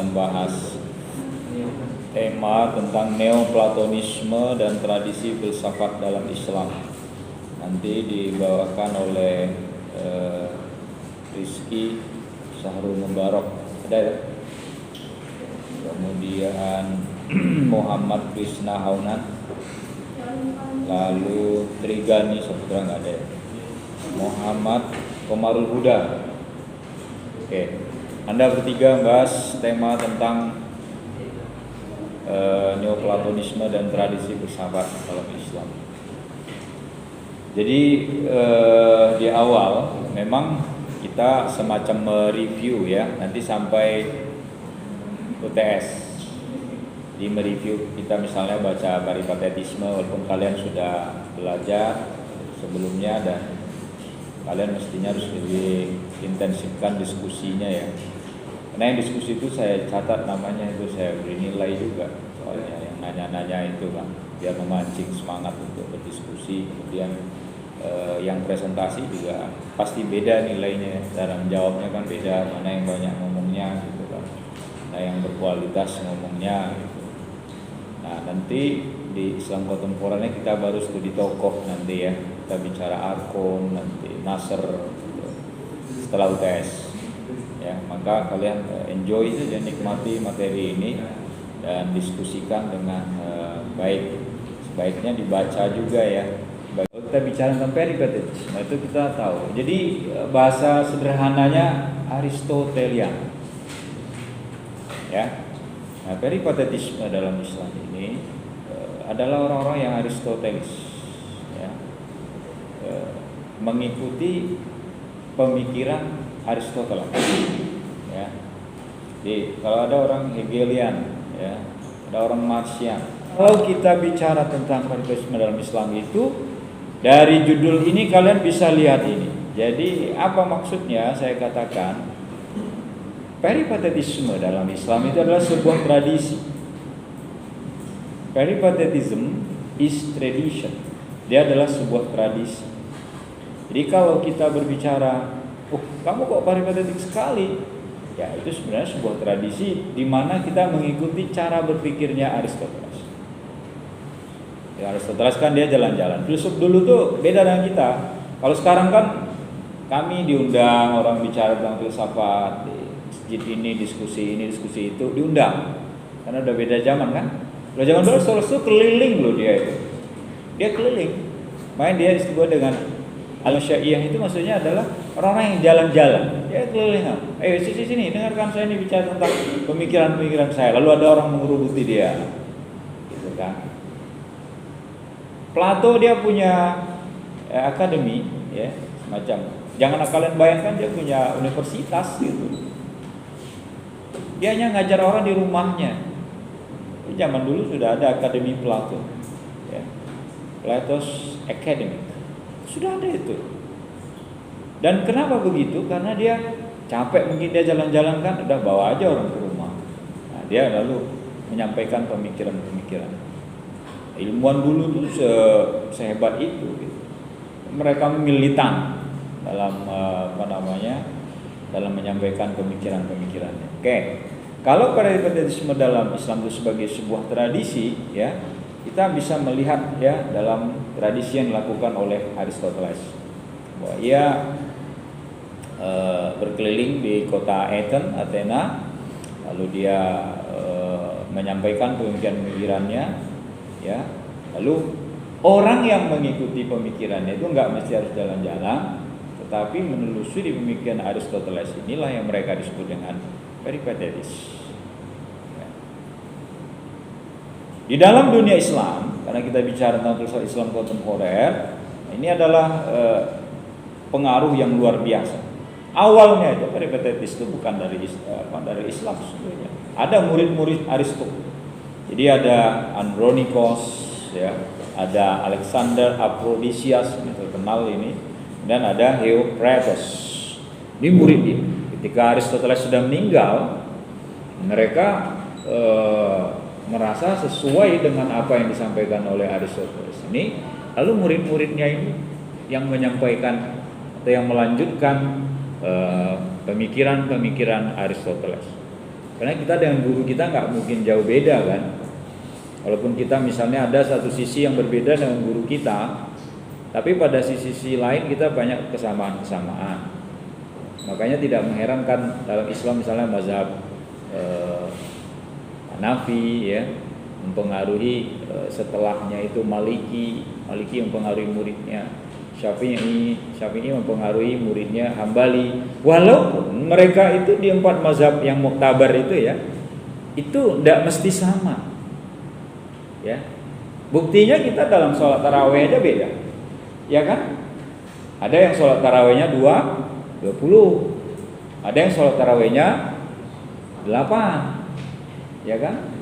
membahas tema tentang neoplatonisme dan tradisi filsafat dalam Islam. Nanti dibawakan oleh Rizky Sahrul Mubarak, ada ya? Kemudian Muhammad Krishna Haunan, lalu Trigani Saputra nggak ada ya? Muhammad Komarul Huda. Oke, Anda bertiga bahas tema tentang neoplatonisme dan tradisi filsafat dalam Islam. Jadi di awal memang kita semacam mereview ya, nanti sampai UTS di mereview kita misalnya baca peripatetisme, walaupun kalian sudah belajar sebelumnya dan kalian mestinya harus lebih intensifkan diskusinya ya. Karena yang diskusi itu saya catat namanya, itu saya beri nilai juga, soalnya yang nanya-nanya itu kan biar memancing semangat untuk berdiskusi. Kemudian yang presentasi juga pasti beda nilainya, cara menjawabnya kan beda, mana yang banyak ngomongnya gitu kan, nah yang berkualitas ngomongnya gitu. Nah nanti di Islam kontemporer kita baru studi tokoh nanti ya, kita bicara Arkom, nanti Nasr gitu, setelah UTS ya. Maka kalian enjoy saja, nikmati materi ini dan diskusikan dengan baik. Sebaiknya dibaca juga ya. Kalau kita bicara tentang peripatetisme itu kita tahu, jadi bahasa sederhananya Aristotelian ya. Nah, peripatetisme dalam Islam ini adalah orang-orang yang Aristotelis ya, mengikuti pemikiran Aristoteles ya. Jadi kalau ada orang Hegelian ya, ada orang Marxian. Kalau kita bicara tentang peripatetisme dalam Islam itu, dari judul ini kalian bisa lihat ini. Jadi apa maksudnya saya katakan peripatetisme dalam Islam itu adalah sebuah tradisi. Peripatetism is tradition. Dia adalah sebuah tradisi. Jadi kalau kita berbicara, kamu kok peripatetik sekali? Ya itu sebenarnya sebuah tradisi di mana kita mengikuti cara berpikirnya Aristoteles. Ya, Aristoteles kan dia jalan-jalan. Filsuf dulu tuh beda dengan kita. Kalau sekarang kan kami diundang orang bicara tentang filsafat di masjid ini, diskusi itu diundang. Karena udah beda zaman kan. Kalau zaman dulu Aristoteles tuh keliling loh dia itu. Dia keliling. Main dia disebut dengan al-syaiyah itu maksudnya adalah orang-orang yang jalan-jalan. Dia keliling. Ayo sini dengarkan saya ini bicara tentang pemikiran-pemikiran saya. Lalu ada orang mengerubuti dia. Gitu kan. Plato dia punya akademi ya, semacam. Jangan kalian bayangkan dia punya universitas gitu. Dia hanya ngajar orang di rumahnya. Di zaman dulu sudah ada akademi Plato ya. Plato's Academy. Sudah ada itu. Dan kenapa begitu? Karena dia capek mungkin dia jalan-jalan kan, udah bawa aja orang ke rumah. Nah, dia lalu menyampaikan pemikiran-pemikiran. Ilmuwan dulu tuh sehebat itu gitu. Mereka militan dalam dalam menyampaikan pemikiran-pemikirannya. Oke. Kalau peripatetisme dalam Islam itu sebagai sebuah tradisi ya, kita bisa melihat ya dalam tradisi yang dilakukan oleh Aristoteles. Bahwa ia berkeliling di kota Athena, lalu dia menyampaikan pemikiran-pemikirannya ya. Lalu orang yang mengikuti pemikirannya itu nggak mesti harus jalan-jalan, tetapi menelusuri pemikiran Aristoteles inilah yang mereka disebut dengan peripatetis. Ya. Di dalam dunia Islam, karena kita bicara tentang filsafat Islam kontemporer, ini adalah pengaruh yang luar biasa. Awalnya itu peripatetis itu bukan dari Islam sebenarnya. Ada murid-murid Aristoteles. Jadi ada Andronikos, ya, ada Alexander Aphrodisias yang terkenal ini, dan ada Theocritus. Ini murid ini. Ketika Aristoteles sudah meninggal, mereka merasa sesuai dengan apa yang disampaikan oleh Aristoteles ini. Lalu murid-muridnya ini yang menyampaikan atau yang melanjutkan pemikiran-pemikiran Aristoteles. Karena kita dengan guru kita nggak mungkin jauh beda kan. Walaupun kita misalnya ada satu sisi yang berbeda dengan guru kita, tapi pada sisi lain kita banyak kesamaan-kesamaan. Makanya tidak mengherankan dalam Islam misalnya mazhab Hanafi ya mempengaruhi setelahnya itu Maliki mempengaruhi muridnya, Syafi'i mempengaruhi muridnya Hambali. Walaupun mereka itu di 4 mazhab yang muktabar itu ya, itu tidak mesti sama. Ya. Buktinya kita dalam sholat tarawih aja beda. Ya kan? Ada yang sholat tarawihnya 20. Ada yang sholat tarawihnya 8. Ya kan?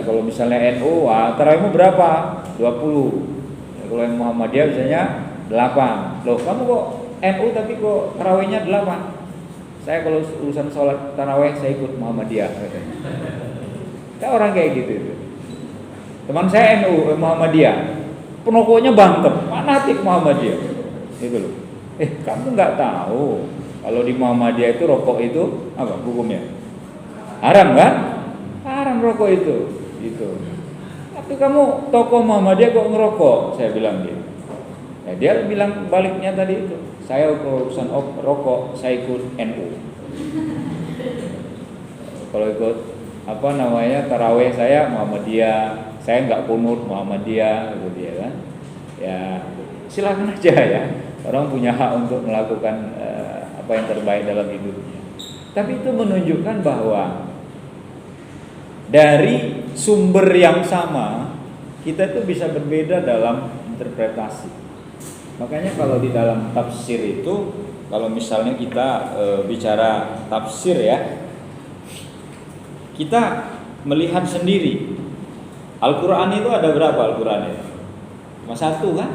Kalau misalnya NU, tarawihmu berapa? 20. Kalau yang Muhammadiyah misalnya 8. Loh, kamu kok NU tapi kok tarawihnya 8? Saya kalau urusan sholat tarawih saya ikut Muhammadiyah. Kan orang kayak gitu. Teman saya NU Muhammadiyah, penokoknya bantem, mana hati Muhammadiyah? Gitu loh. Kamu nggak tahu kalau di Muhammadiyah itu rokok itu apa hukumnya? Haram kan? Haram rokok itu. Gitu. Tapi kamu tokoh Muhammadiyah kok ngerokok? Saya bilang gitu. Ya, dia bilang baliknya tadi itu. Saya urusan rokok, saya ikut NU. Kalau ikut tarawih saya Muhammadiyah, saya nggak kunut Muhammadiyah, gitu ya kan? Ya silakan aja ya. Orang punya hak untuk melakukan apa yang terbaik dalam hidupnya. Tapi itu menunjukkan bahwa dari sumber yang sama kita itu bisa berbeda dalam interpretasi. Makanya kalau di dalam tafsir itu, kalau misalnya kita bicara tafsir ya, kita melihat sendiri Al-Quran itu ada berapa Al-Quran itu? Cuma 1 kan?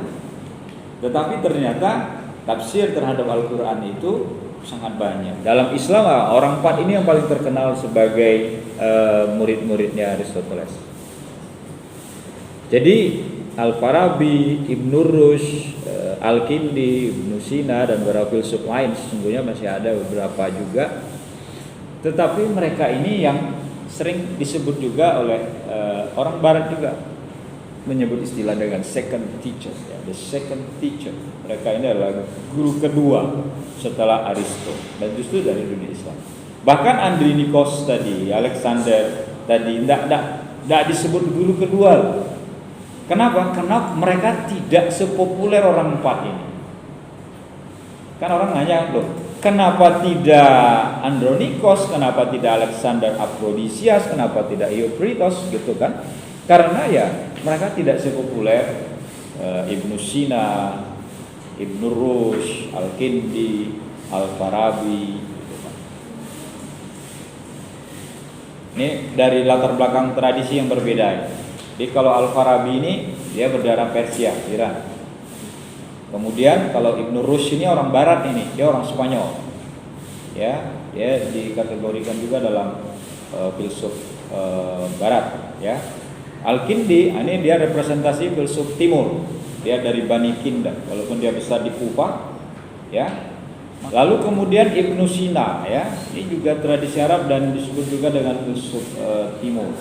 Tetapi ternyata tafsir terhadap Al-Quran itu sangat banyak. Dalam Islam orang 4 ini yang paling terkenal sebagai murid-muridnya Aristoteles. Jadi Al-Farabi, Ibnu Rushd, Al-Kindi, Ibnu Sina dan beberapa filsuf lain, sesungguhnya masih ada beberapa juga. Tetapi mereka ini yang sering disebut juga oleh orang Barat juga, menyebut istilah dengan second teacher, ya, the second teacher. Mereka ini adalah guru kedua setelah Aristo dan justru dari dunia Islam. Bahkan Andronikos tadi, Alexander tadi, tidak disebut guru kedua. Kenapa? Karena mereka tidak sepopuler orang 4 ini. Kan orang nanya, loh, kenapa tidak Andronikos, kenapa tidak Alexander Aphrodisias, kenapa tidak Eucritos gitu kan? Karena ya mereka tidak sepopuler Ibnu Sina, Ibnu Rushd, Al-Kindi, Al-Farabi. Ini dari latar belakang tradisi yang berbeda. Jadi kalau Al-Farabi ini dia berdarah Persia, Iran. Kemudian kalau Ibnu Rushd ini orang Barat ini, dia orang Spanyol. Ya, dia dikategorikan juga dalam filsuf Barat. Ya, Al-Kindi ini dia representasi filsuf Timur. Dia dari Bani Kinda, walaupun dia besar di Kufa. Ya. Lalu kemudian Ibnu Sina, ya, ini juga tradisi Arab dan disebut juga dengan filsuf Timur.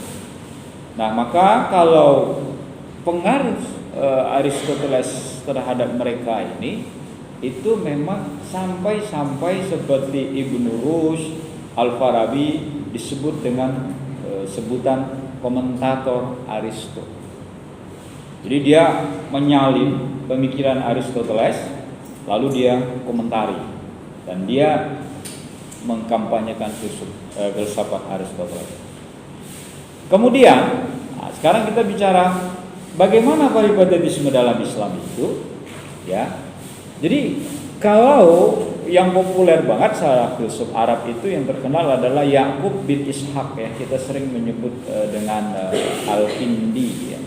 Nah, maka kalau pengaruh Aristoteles terhadap mereka ini itu memang sampai seperti Ibnu Rushd, Al-Farabi disebut dengan sebutan komentator Aristo. Jadi dia menyalin pemikiran Aristoteles lalu dia komentari dan dia mengkampanyekan filsafat Aristoteles. Kemudian, sekarang kita bicara bagaimana peripatetisme dalam Islam itu, ya. Jadi kalau yang populer banget secara filsuf Arab itu yang terkenal adalah Ya'qub bin Ishaq, ya. Kita sering menyebut dengan Al-Kindi, ya.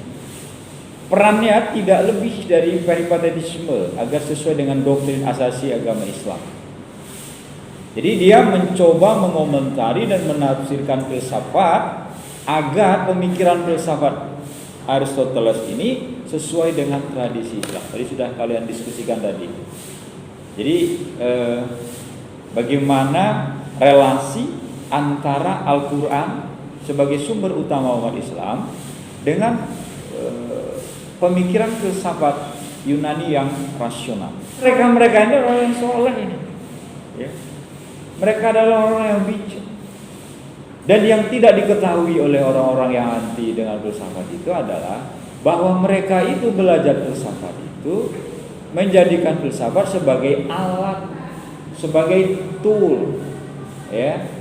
Perannya tidak lebih dari peripatetisme agar sesuai dengan doktrin asasi agama Islam. Jadi dia mencoba mengomentari dan menafsirkan filsafat agar pemikiran filsafat Aristoteles ini sesuai dengan tradisi Islam. Tadi sudah kalian diskusikan tadi. Jadi bagaimana relasi antara Al-Quran sebagai sumber utama umat Islam dengan pemikiran filsafat Yunani yang rasional. Mereka ini orang yang soleh ini, ya. Mereka adalah orang yang bijak. Dan yang tidak diketahui oleh orang-orang yang anti dengan filsafat itu adalah bahwa mereka itu belajar filsafat itu menjadikan filsafat sebagai alat, sebagai tool, ya.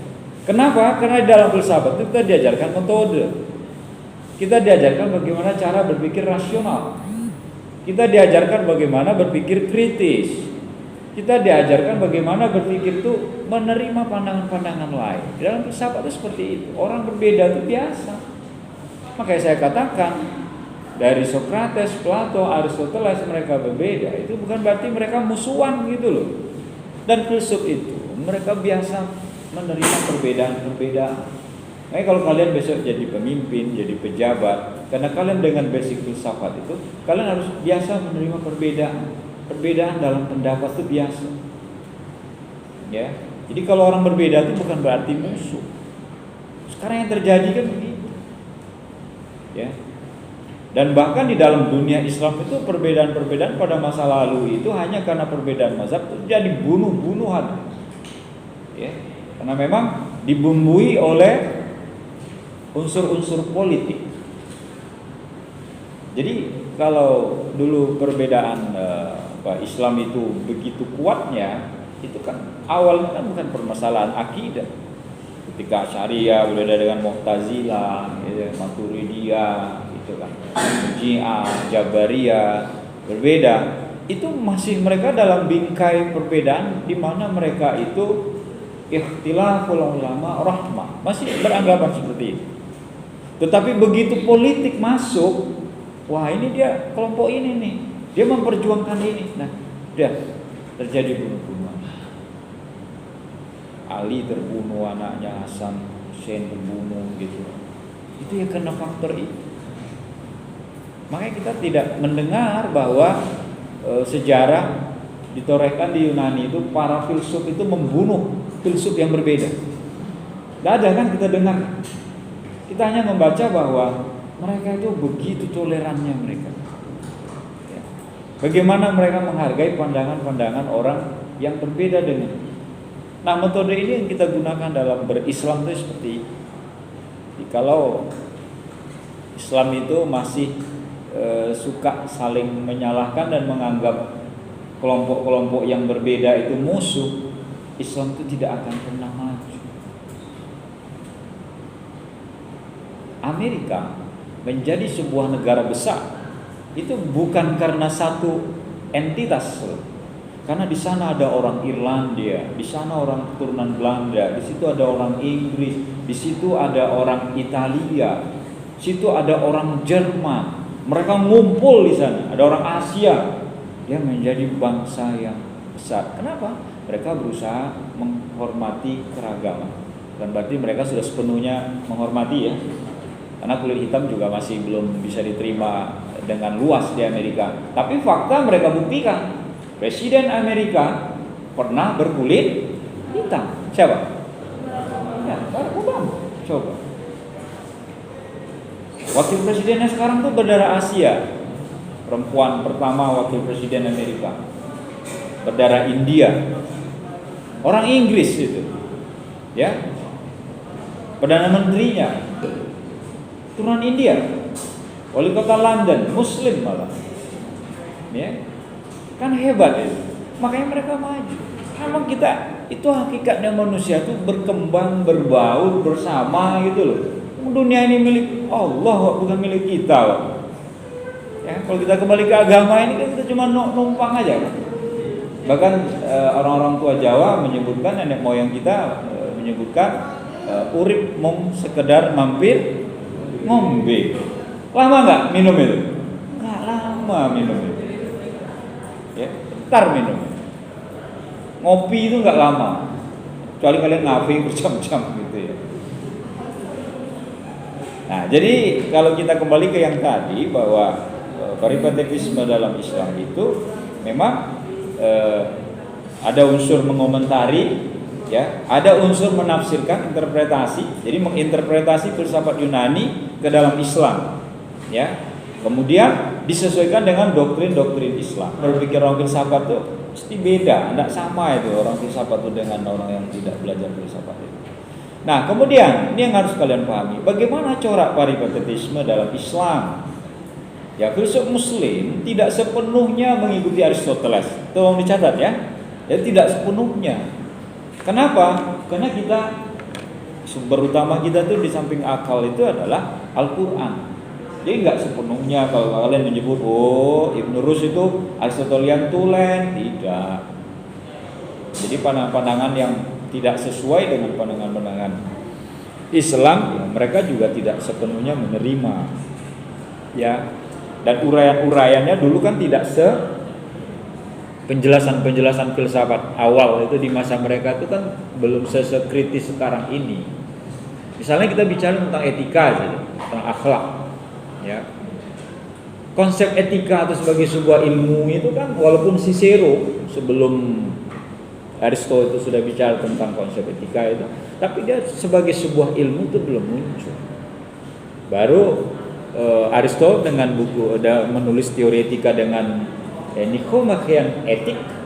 Kenapa? Karena di dalam filsafat itu kita diajarkan metode, kita diajarkan bagaimana cara berpikir rasional, kita diajarkan bagaimana berpikir kritis, kita diajarkan bagaimana berpikir itu menerima pandangan-pandangan lain. Di dalam filsafat itu seperti itu. Orang berbeda itu biasa. Makanya saya katakan dari Socrates, Plato, Aristoteles mereka berbeda. Itu bukan berarti mereka musuhan gitu loh. Dan filsuf itu mereka biasa menerima perbedaan-perbedaan. Makanya kalau kalian besok jadi pemimpin, jadi pejabat, karena kalian dengan basic filsafat itu, kalian harus biasa menerima perbedaan. Perbedaan dalam pendapat itu biasa, ya. Jadi kalau orang berbeda itu bukan berarti musuh. Sekarang yang terjadi kan begitu, ya. Dan bahkan di dalam dunia Islam itu perbedaan-perbedaan pada masa lalu itu hanya karena perbedaan mazhab itu jadi bunuh-bunuhan, ya. Karena memang dibumbui oleh unsur-unsur politik. Jadi kalau dulu perbedaan Islam itu begitu kuatnya, itu kan awalnya kan bukan permasalahan akidah. Ketika Syariah berbeda dengan Mu'tazilah, Maturidiyah, gitu kan, Syiah, Jabariyah berbeda. Itu masih mereka dalam bingkai perbedaan di mana mereka itu ikhtilaful ulama rahmah, masih beranggapan seperti itu. Tetapi begitu politik masuk, wah ini dia kelompok ini nih, dia memperjuangkan ini. Nah, dia terjadi bunuh-bunuhan. Ali terbunuh, anaknya Hasan Hussein terbunuh gitu. Itu ya karena faktor itu. Makanya kita tidak mendengar bahwa sejarah ditorehkan di Yunani itu para filsuf itu membunuh filsuf yang berbeda. Tidak ada kan kita dengar. Kita hanya membaca bahwa mereka itu begitu tolerannya mereka. Bagaimana mereka menghargai pandangan-pandangan orang yang berbeda dengan. Nah, metode ini yang kita gunakan dalam berislam itu seperti ini. Jadi, kalau Islam itu masih suka saling menyalahkan dan menganggap kelompok-kelompok yang berbeda itu musuh, Islam itu tidak akan pernah maju. Amerika menjadi sebuah negara besar itu bukan karena satu entitas, karena di sana ada orang Irlandia, di sana orang keturunan Belanda, di situ ada orang Inggris, di situ ada orang Italia, di situ ada orang Jerman, mereka ngumpul di sana, ada orang Asia, dia menjadi bangsa yang besar. Kenapa? Mereka berusaha menghormati keragaman, dan berarti mereka sudah sepenuhnya menghormati ya. Karena kulit hitam juga masih belum bisa diterima dengan luas di Amerika. Tapi fakta mereka buktikan, Presiden Amerika pernah berkulit hitam. Siapa? Ya, Barack Obama. Coba. Wakil presidennya sekarang tuh berdarah Asia. Perempuan pertama wakil presiden Amerika. Berdarah India. Orang Inggris itu. Ya. Perdana menterinya turunan India, wali kota London, Muslim malah, ya, kan hebat itu. Makanya mereka maju. Emang kita itu hakikatnya manusia itu berkembang, berbaur bersama gitu loh. Dunia ini milik Allah, bukan milik kita. Ya, kalau kita kembali ke agama ini kan kita cuma numpang aja. Bahkan orang-orang tua Jawa menyebutkan, nenek moyang kita menyebutkan urip mung sekedar mampir ngombe. Lama nggak minum itu? Nggak lama minum itu. Ya, bentar minum. Ngopi itu nggak lama. Kecuali kalian ngafe berjam-jam gitu ya. Nah, jadi kalau kita kembali ke yang tadi bahwa peripatetisme dalam Islam itu memang ada unsur mengomentari, Ya, ada unsur menafsirkan, interpretasi. Jadi menginterpretasi filsafat Yunani ke dalam Islam. Ya. Kemudian disesuaikan dengan doktrin-doktrin Islam. Berpikir orang filsafat itu pasti beda, tidak sama itu orang filsafat itu dengan orang yang tidak belajar filsafat itu. Nah, kemudian ini yang harus kalian pahami, bagaimana corak peripatetisme dalam Islam. Ya, filsuf Muslim tidak sepenuhnya mengikuti Aristoteles. Tolong dicatat ya. Jadi tidak sepenuhnya. Kenapa? Karena kita sumber utama kita tuh di samping akal itu adalah Al-Quran. Jadi nggak sepenuhnya kalau kalian menyebut Ibn Rushd itu Aristotelian tulen, tidak. Jadi pandangan-pandangan yang tidak sesuai dengan pandangan-pandangan Islam, ya, mereka juga tidak sepenuhnya menerima. Ya. Dan uraian-uraiannya dulu kan tidak penjelasan-penjelasan filsafat awal itu di masa mereka itu kan belum sekritis sekarang ini. Misalnya kita bicara tentang etika saja, tentang akhlak. Ya. Konsep etika atau sebagai sebuah ilmu itu kan walaupun Cicero sebelum Aristoteles itu sudah bicara tentang konsep etika itu, tapi dia sebagai sebuah ilmu itu belum muncul. Baru Aristoteles dengan buku menulis teori etika dengan Nicomachean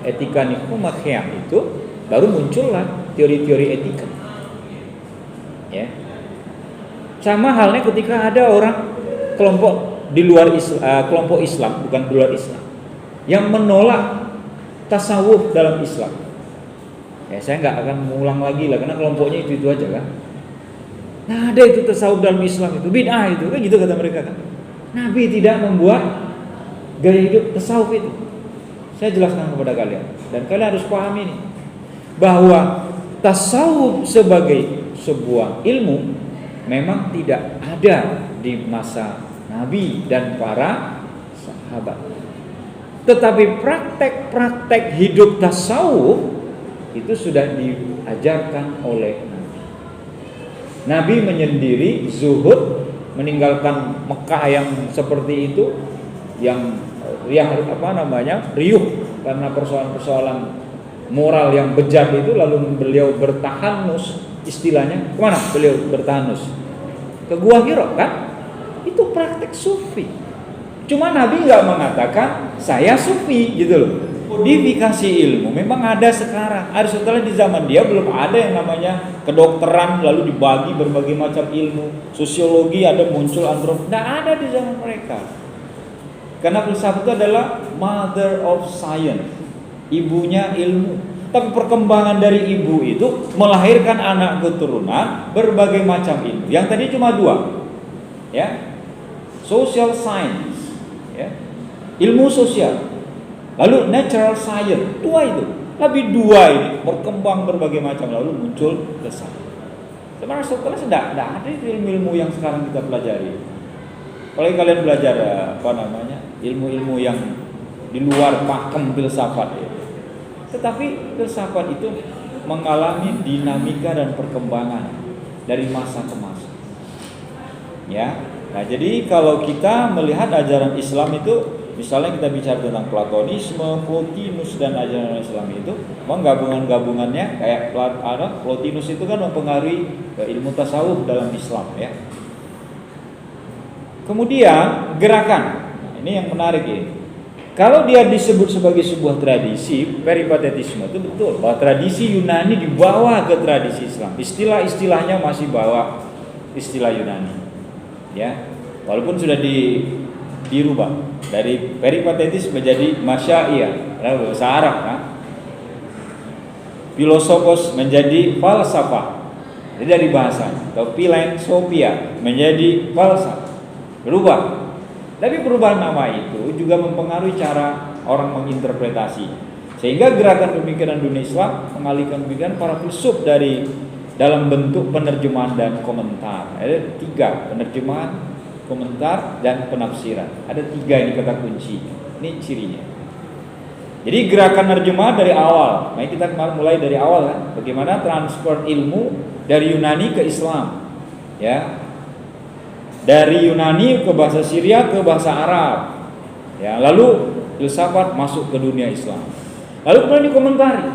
etika Nicomachean itu baru muncullah teori-teori etika. Ya. Sama halnya ketika ada orang kelompok di luar kelompok Islam, bukan di luar Islam, yang menolak tasawuf dalam Islam. Ya, saya nggak akan mengulang lagi lah, karena kelompoknya itu aja kan. Nah, ada itu tasawuf dalam Islam itu bid'ah itu kan gitu kata mereka kan. Nabi tidak membuat gaya hidup tasawuf itu. Saya jelaskan kepada kalian dan kalian harus pahami ini bahwa tasawuf sebagai sebuah ilmu memang tidak ada di masa Nabi dan para sahabat. Tetapi praktek-praktek hidup tasawuf itu sudah diajarkan oleh Nabi. Nabi menyendiri zuhud, meninggalkan Mekah yang seperti itu, yang riuh karena persoalan-persoalan moral yang bejat itu, lalu beliau bertahanus, istilahnya kemana beliau bertahanus? Ke Gua Hira kan? Itu praktek sufi. Cuma Nabi nggak mengatakan saya sufi gitu loh. Kodifikasi ilmu memang ada sekarang. Aristoteles di zaman dia belum ada yang namanya kedokteran lalu dibagi berbagai macam ilmu. Sosiologi ada muncul, antropologi nggak ada di zaman mereka. Karena filsafat itu adalah mother of science, ibunya ilmu. Tapi perkembangan dari ibu itu melahirkan anak keturunan berbagai macam ilmu. Yang tadi cuma dua, ya, social science, ya, ilmu sosial. Lalu natural science, dua itu. Tapi dua ini berkembang berbagai macam lalu muncul filsafat. Sebenarnya setelah tidak ada ilmu-ilmu yang sekarang kita pelajari. Kalau kalian belajar ilmu-ilmu yang di luar pakem filsafat ya. Tetapi filsafat itu mengalami dinamika dan perkembangan dari masa ke masa. Ya. Nah, jadi kalau kita melihat ajaran Islam itu, misalnya kita bicara tentang Platonisme, Plotinus dan ajaran Islam itu, gabungan-gabungannya kayak Plotinus itu kan mempengaruhi ilmu tasawuf dalam Islam ya. Kemudian gerakan, nah, ini yang menarik ya. Kalau dia disebut sebagai sebuah tradisi, peripatetisme itu betul bahwa tradisi Yunani dibawa ke tradisi Islam. Istilah-istilahnya masih bawa istilah Yunani. Ya. Walaupun sudah dirubah dari peripatetis menjadi masyaiyah, bahasa Arab kan. Filosofos menjadi falsafah. Jadi dari bahasa atau filosofia menjadi falsafah. Berubah. Tapi perubahan nama itu juga mempengaruhi cara orang menginterpretasi. Sehingga gerakan pemikiran dunia Islam mengalihkan pemikiran para filsuf dari dalam bentuk penerjemahan dan komentar. Ada 3, penerjemahan, komentar, dan penafsiran. Ada 3 ini kata kunci. Ini cirinya. Jadi gerakan nerjemah dari awal. Nah, kita mulai dari awal kan. Bagaimana transfer ilmu dari Yunani ke Islam. Ya. Dari Yunani ke bahasa Syria ke bahasa Arab. Ya, lalu filsafat masuk ke dunia Islam. Lalu kemudian dikomentari.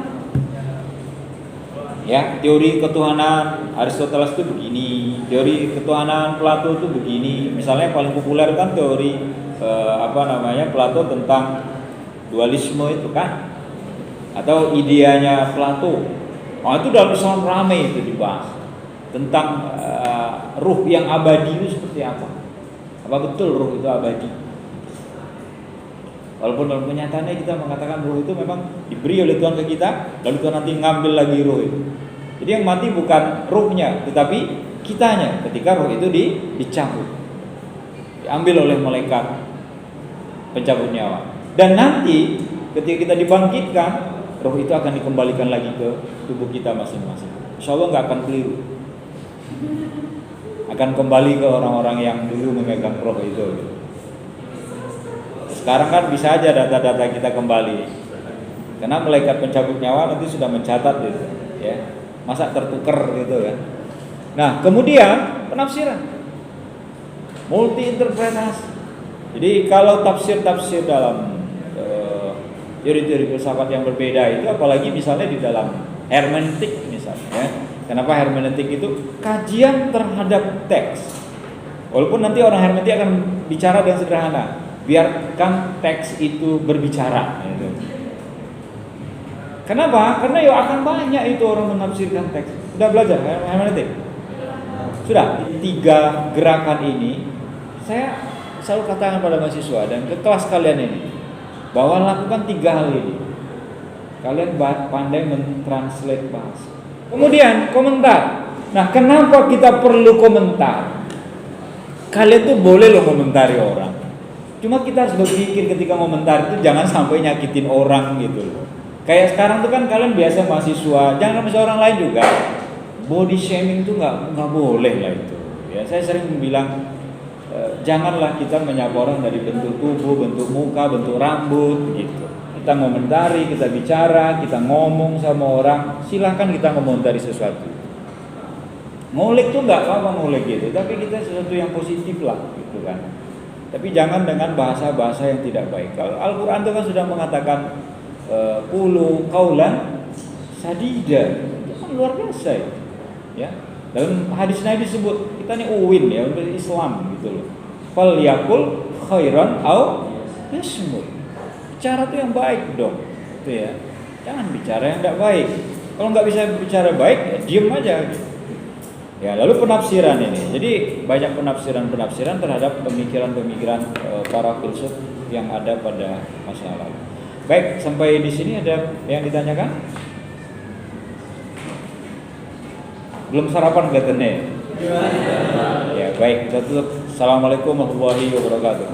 Ya, teori ketuhanan Aristoteles itu begini, teori ketuhanan Plato itu begini. Misalnya paling populer kan teori Plato tentang dualisme itu kan, atau ideanya Plato. Itu dalam Islam ramai itu dibahas tentang ruh yang abadi itu seperti apa. Apa betul ruh itu abadi? Walaupun dalam kenyataannya kita mengatakan ruh itu memang diberi oleh Tuhan ke kita, lalu Tuhan nanti ngambil lagi ruh itu. Jadi yang mati bukan ruhnya, tetapi kitanya ketika ruh itu dicabut, diambil oleh malaikat pencabut nyawa. Dan nanti ketika kita dibangkitkan, roh itu akan dikembalikan lagi ke tubuh kita masing-masing. Insya Allah nggak akan keliru, akan kembali ke orang-orang yang dulu memegang roh itu. Sekarang kan bisa aja data-data kita kembali, karena malaikat pencabut nyawa nanti sudah mencatat gitu, ya. Masa tertukar gitu kan. Nah, kemudian penafsiran, multi interpretasi. Jadi kalau tafsir-tafsir dalam teori-teori filsafat yang berbeda itu, apalagi misalnya di dalam hermeneutik misalnya, ya. Kenapa hermeneutik itu kajian terhadap teks? Walaupun nanti orang hermeneutik akan bicara dengan sederhana, biarkan teks itu berbicara. Gitu. Kenapa? Karena ya akan banyak itu orang menafsirkan teks. Sudah belajar hermeneutik? Sudah. 3 gerakan ini saya selalu katakan pada mahasiswa dan ke kelas kalian ini, bahwa lakukan 3 hal ini. Kalian pandai mentranslate bahasa. Kemudian komentar. Nah, kenapa kita perlu komentar? Kalian tuh boleh loh komentari orang. Cuma kita harus berpikir ketika komentar itu jangan sampai nyakitin orang gitu loh. Kayak sekarang tuh kan kalian biasa mahasiswa, jangan sama orang lain juga. Body shaming tuh nggak boleh lah itu. Ya, saya sering bilang janganlah kita menyapa orang dari bentuk tubuh, bentuk muka, bentuk rambut gitu. Kita ngomentari, kita bicara, kita ngomong sama orang, silahkan kita ngomentari sesuatu. Ngulik tuh nggak apa-apa ngulik gitu, tapi kita sesuatu yang positif lah gitu kan. Tapi jangan dengan bahasa-bahasa yang tidak baik. Kalau Al-Quran itu kan sudah mengatakan qulu qaulan sadida, itu kan luar biasa ya. Dalam hadis Nabi disebut kita nih uwin ya untuk Islam gitu loh. Fal yakul khairan au yasmut. Bicara tuh yang baik dong, gitu ya. Jangan bicara yang tidak baik. Kalau nggak bisa bicara baik, ya diem aja. Gitu. Ya, lalu penafsiran ini. Jadi banyak penafsiran terhadap pemikiran-pemikiran para filsuf yang ada pada masa lalu. Baik, sampai di sini ada yang ditanyakan? Belum sarapan kelihatannya. Ya, baik, kita tutup. Assalamualaikum warahmatullahi wabarakatuh.